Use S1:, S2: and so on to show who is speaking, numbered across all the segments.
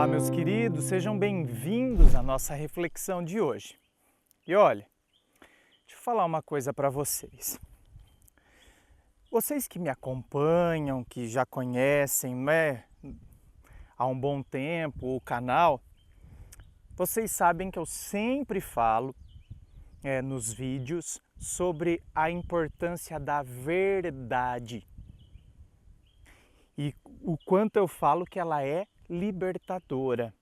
S1: Olá, meus queridos, sejam bem-vindos à nossa reflexão de hoje. E olha, deixa eu falar uma coisa para vocês. Vocês que me acompanham, que já conhecem, há um bom tempo o canal, vocês sabem que eu sempre falo nos vídeos sobre a importância da verdade. E o quanto eu falo que ela é libertadora.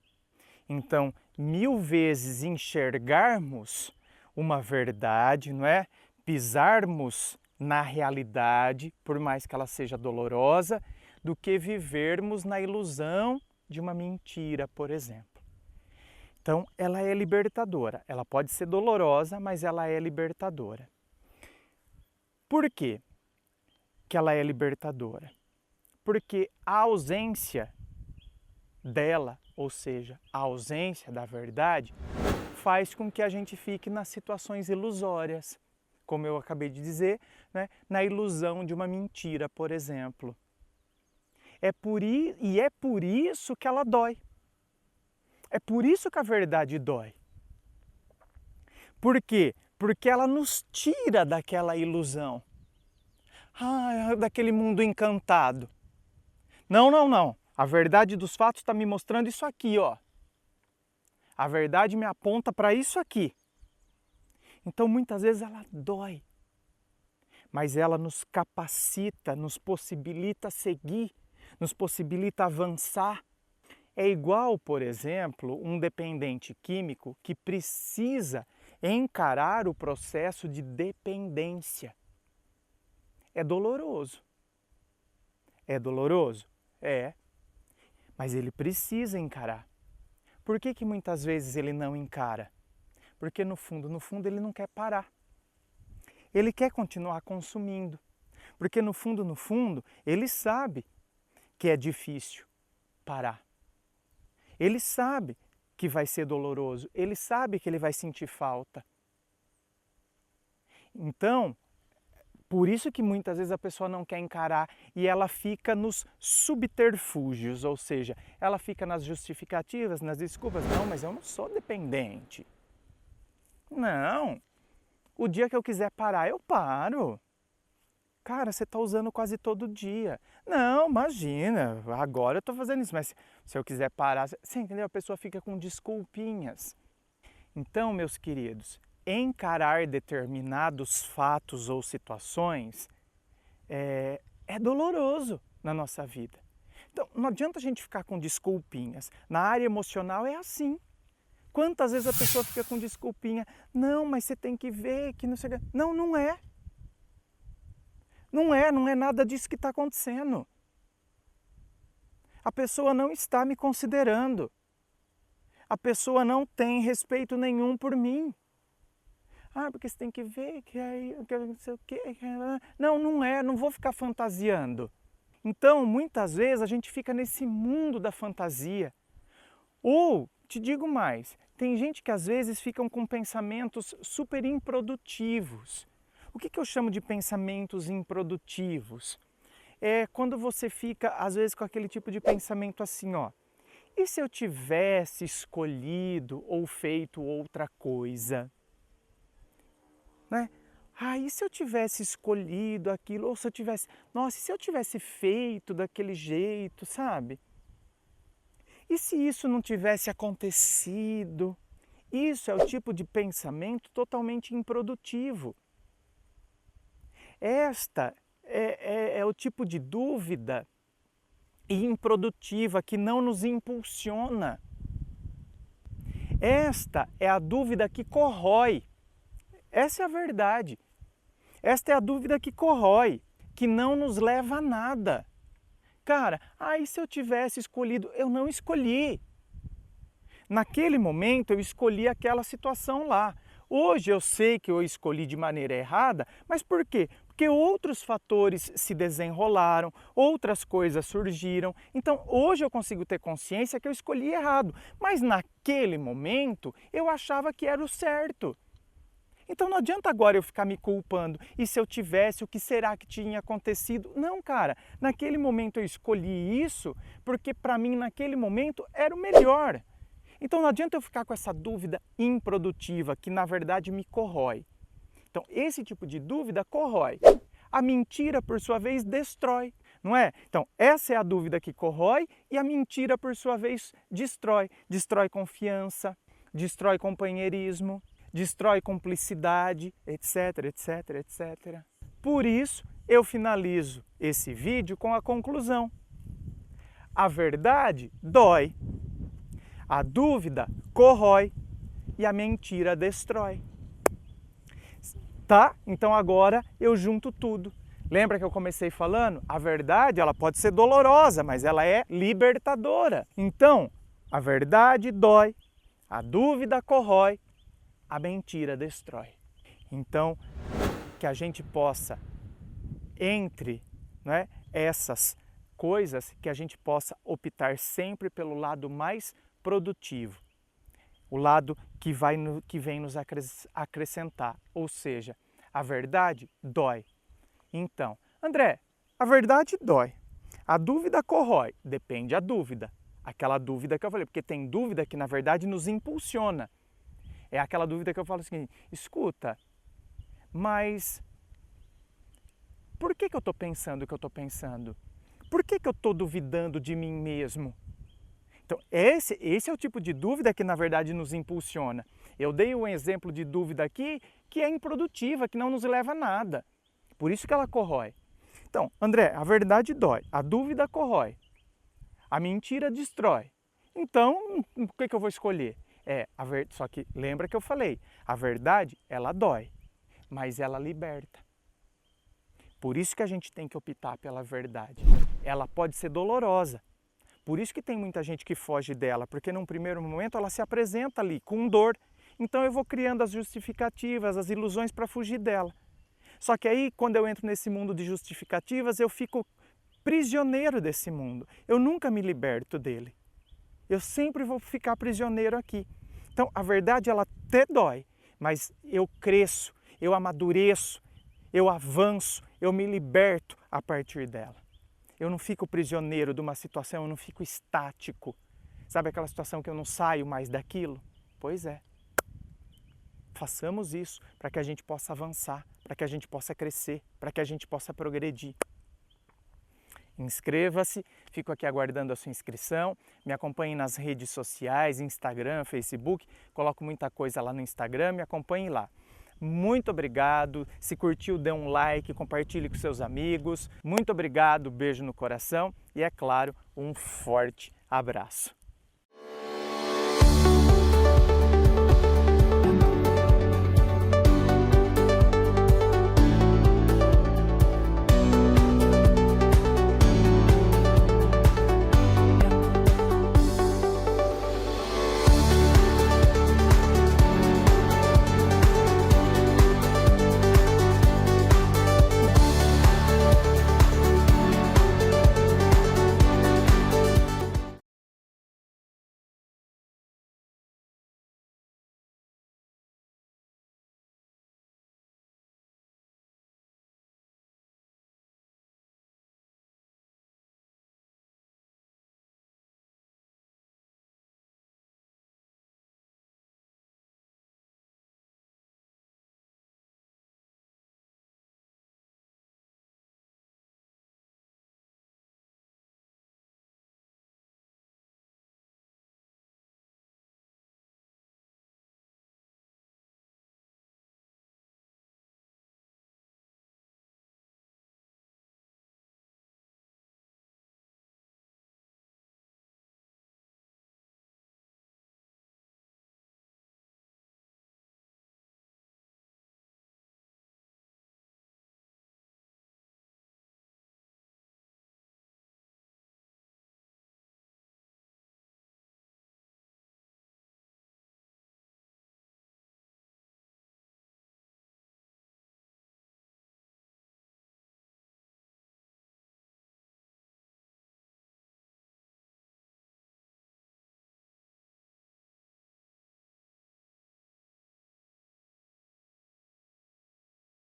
S1: Então, 1000 vezes enxergarmos uma verdade, não é? Pisarmos na realidade, por mais que ela seja dolorosa, do que vivermos na ilusão de uma mentira, por exemplo. Então, ela é libertadora. Ela pode ser dolorosa, mas ela é libertadora. Por quê que ela é libertadora? Porque a ausência dela, ou seja, a ausência da verdade, faz com que a gente fique nas situações ilusórias, como eu acabei de dizer, né? Na ilusão de uma mentira, por exemplo. É por isso que ela dói. É por isso que a verdade dói. Por quê? Porque ela nos tira daquela ilusão. Daquele mundo encantado. Não. A verdade dos fatos está me mostrando isso aqui, ó. A verdade me aponta para isso aqui. Então, muitas vezes ela dói. Mas ela nos capacita, nos possibilita seguir, nos possibilita avançar. É igual, por exemplo, um dependente químico que precisa encarar o processo de dependência. É doloroso. É doloroso? É. Mas ele precisa encarar. Por que muitas vezes ele não encara? Porque no fundo ele não quer parar. Ele quer continuar consumindo. Porque no fundo, ele sabe que é difícil parar. Ele sabe que vai ser doloroso. Ele sabe que ele vai sentir falta. Então, por isso que muitas vezes a pessoa não quer encarar e ela fica nos subterfúgios, ou seja, ela fica nas justificativas, nas desculpas. Não, mas eu não sou dependente. Não, o dia que eu quiser parar, eu paro. Cara, você está usando quase todo dia. Não, imagina, agora eu estou fazendo isso, mas se eu quiser parar, você entendeu? A pessoa fica com desculpinhas. Então, meus queridos, encarar determinados fatos ou situações é doloroso na nossa vida. Então, não adianta a gente ficar com desculpinhas. Na área emocional é assim. Quantas vezes a pessoa fica com desculpinha? Não, mas você tem que ver que não sei o que. Não, não é. Não é nada disso que está acontecendo. A pessoa não está me considerando. A pessoa não tem respeito nenhum por mim. Porque você tem que ver que aí, não sei o quê. Não vou ficar fantasiando. Então, muitas vezes a gente fica nesse mundo da fantasia. Ou, te digo mais, tem gente que às vezes ficam com pensamentos super improdutivos. O que eu chamo de pensamentos improdutivos? É quando você fica, às vezes, com aquele tipo de pensamento assim, ó. E se eu tivesse escolhido ou feito outra coisa? Né? E se eu tivesse escolhido aquilo? Ou se eu tivesse... Nossa, e se eu tivesse feito daquele jeito, sabe? E se isso não tivesse acontecido? Isso é o tipo de pensamento totalmente improdutivo. Esta é o tipo de dúvida improdutiva que não nos impulsiona. Esta é a dúvida que corrói. Essa é a verdade. Esta é a dúvida que corrói, que não nos leva a nada. Cara, e se eu tivesse escolhido? Eu não escolhi. Naquele momento eu escolhi aquela situação lá. Hoje eu sei que eu escolhi de maneira errada, mas por quê? Porque outros fatores se desenrolaram, outras coisas surgiram. Então hoje eu consigo ter consciência que eu escolhi errado, mas naquele momento eu achava que era o certo. Então não adianta agora eu ficar me culpando. E se eu tivesse, o que será que tinha acontecido? Não, cara, naquele momento eu escolhi isso porque para mim naquele momento era o melhor. Então não adianta eu ficar com essa dúvida improdutiva que na verdade me corrói. Então esse tipo de dúvida corrói. A mentira, por sua vez, destrói, não é? Então essa é a dúvida que corrói e a mentira, por sua vez, destrói. Destrói confiança, destrói companheirismo, destrói cumplicidade, etc, etc, etc. Por isso, eu finalizo esse vídeo com a conclusão. A verdade dói, a dúvida corrói e a mentira destrói. Tá? Então agora eu junto tudo. Lembra que eu comecei falando? A verdade, ela pode ser dolorosa, mas ela é libertadora. Então, a verdade dói, a dúvida corrói, a mentira destrói. Então, que a gente possa, entre, né, essas coisas, que a gente possa optar sempre pelo lado mais produtivo, o lado que vem nos acrescentar, ou seja, a verdade dói. Então, André, a verdade dói, a dúvida corrói, depende da dúvida, aquela dúvida que eu falei, porque tem dúvida que na verdade nos impulsiona. É aquela dúvida que eu falo assim, escuta, mas por que eu estou pensando o que eu estou pensando? Por que eu estou duvidando de mim mesmo? Então, esse é o tipo de dúvida que na verdade nos impulsiona. Eu dei um exemplo de dúvida aqui que é improdutiva, que não nos leva a nada. Por isso que ela corrói. Então, André, a verdade dói, a dúvida corrói, a mentira destrói. Então, o que eu vou escolher? Só que lembra que eu falei, a verdade, ela dói, mas ela liberta. Por isso que a gente tem que optar pela verdade. Ela pode ser dolorosa. Por isso que tem muita gente que foge dela, porque num primeiro momento ela se apresenta ali com dor. Então eu vou criando as justificativas, as ilusões para fugir dela. Só que aí, quando eu entro nesse mundo de justificativas, eu fico prisioneiro desse mundo. Eu nunca me liberto dele. Eu sempre vou ficar prisioneiro aqui. Então, a verdade, ela até dói, mas eu cresço, eu amadureço, eu avanço, eu me liberto a partir dela. Eu não fico prisioneiro de uma situação, eu não fico estático. Sabe aquela situação que eu não saio mais daquilo? Pois é. Façamos isso para que a gente possa avançar, para que a gente possa crescer, para que a gente possa progredir. Inscreva-se, fico aqui aguardando a sua inscrição, me acompanhe nas redes sociais, Instagram, Facebook, coloco muita coisa lá no Instagram, me acompanhe lá. Muito obrigado, se curtiu dê um like, compartilhe com seus amigos, muito obrigado, beijo no coração e é claro, um forte abraço.